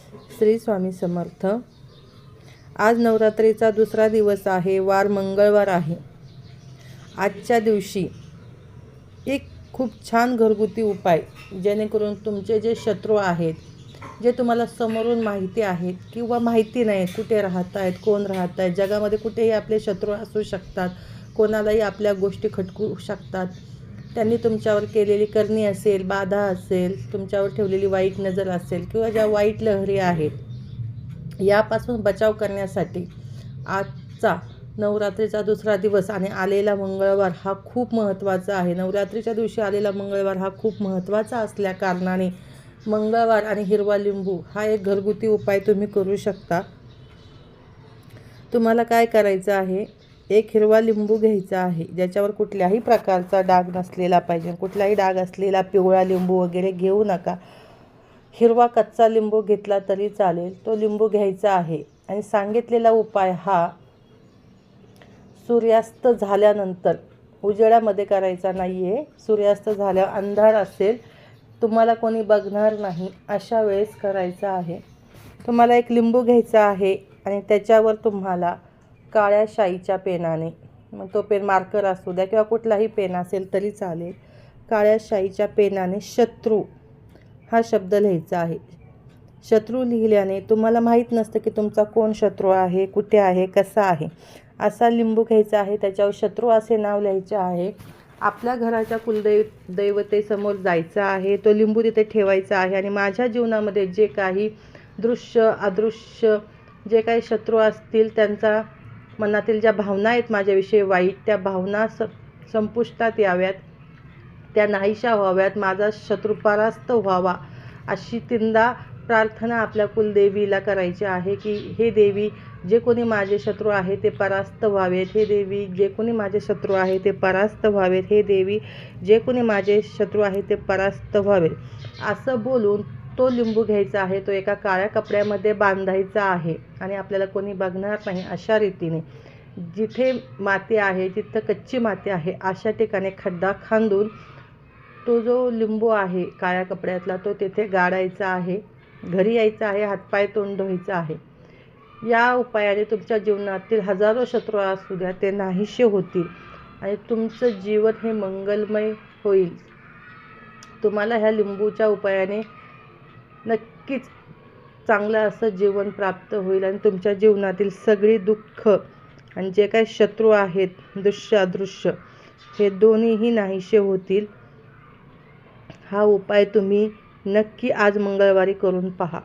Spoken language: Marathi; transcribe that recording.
श्री स्वामी समर्थ। आज नवरात्रीचा दुसरा दिवस आहे, वार मंगळवार आहे। आजच्या दिवशी एक खूप छान घरगुती उपाय, जेणेकरून तुमचे जे शत्रू आहेत, जे तुम्हाला समोरून माहिती आहेत किंवा माहिती नाही कुठे राहत आहेत, कोण राहत आहेत, जगामध्ये कुठेही आपले शत्रू असू शकतात, कोणालाही आपल्या गोष्टी खटकू शकतात। त्यांनी तुमच्यावर केलेली करणी असेल, बाधा असेल, तुमच्यावर ठेवलेली वाईट नजर असेल किंवा ज्या वाईट लहरी आहेत, यापासून बचाव करण्यासाठी आजचा नवरात्रीचा दुसरा दिवस आणि आलेला मंगळवार हा खूप महत्त्वाचा आहे। नवरात्रीच्या दिवशी आलेला मंगळवार हा खूप महत्त्वाचा असल्या कारणाने मंगळवार आणि हिरवा लिंबू हा एक घरगुती उपाय तुम्ही करू शकता। तुम्हाला काय करायचं आहे, एक हिरवा लिंबू घ्यायचा आहे, ज्याच्यावर कुठल्याही प्रकारचा डाग नसलेला पाहिजे। कुठलाही डाग असलेला पिवळा लिंबू वगैरे घेऊ नका। हिरवा कच्चा लिंबू घेतला तरी चालेल। तो लिंबू घ्यायचा आहे आणि सांगितलेला उपाय हा सूर्यास्त झाल्यानंतर, उजेडामध्ये करायचा नाही आहे। सूर्यास्त झाल्यावर अंधार असेल, तुम्हाला कोणी बघणार नाही, अशा वेळेस करायचा आहे। तुम्हाला एक लिंबू घ्यायचा आहे आणि त्याच्यावर तुम्हाला काळ्या शाईच्या पेनाने, मग तो पेन मार्कर असू द्या किंवा कुठलाही पेन असेल तरी चालेल, काळ्या शाईच्या पेनाने शत्रू हा शब्द लिहायचा आहे। शत्रू लिहिल्याने तुम्हाला माहीत नसतं की तुमचा कोण शत्रू आहे, कुठे आहे, कसा आहे। असा लिंबू घ्यायचा आहे, त्याच्यावर शत्रू असे नाव लिहायचे आहे। आपल्या घराच्या दैवतेसमोर जायचं आहे, तो लिंबू तिथे ठेवायचा आहे आणि माझ्या जीवनामध्ये जे काही दृश्य अदृश्य जे काही शत्रू असतील, त्यांचा मनातील ज्या भावना आहेत माझ्याविषयी वाईट, त्या भावना संपुष्टात याव्यात, त्या नाहीशा व्हाव्यात, माझा शत्रू परास्त व्हावा, अशी तीनदा प्रार्थना आपल्या कुलदेवीला करायची आहे की हे देवी, जे कोणी माझे शत्रू आहे ते परास्त व्हावेत। हे देवी, जे कोणी माझे शत्रू आहे ते परास्त व्हावेत। हे देवी, जे कोणी माझे शत्रू आहे ते परास्त व्हावेत, असं बोलून तो लिंबू घ्यायचा आहे। तो एका काळ्या कपड्यामध्ये बांधायचा आहे आणि आपल्याला कोणी बघणार नाही अशा रीतीने, जिथे माती आहे, जिथं कच्ची माती आहे, अशा ठिकाणी खड्डा खांदून तो जो लिंबू आहे काळ्या कपड्यातला, तो तिथे गाडायचा आहे। घरी यायचं आहे, हातपाय तोंड धुवायचं आहे। या उपायाने तुमच्या जीवनातील हजारो शत्रू असू द्या, ते नाहीसे होतील आणि तुमचं जीवन हे मंगलमय होईल। तुम्हाला ह्या लिंबूच्या उपायाने नक्कीच चांगलं असं जीवन प्राप्त होईल आणि तुमच्या जीवनातील सगळी दुःख आणि जे काही शत्रू आहेत, दृश्य अदृश्य, हे दोन्हीही नाहीसे होतील। हा उपाय तुम्ही नक्की आज मंगळवारी करून पहा।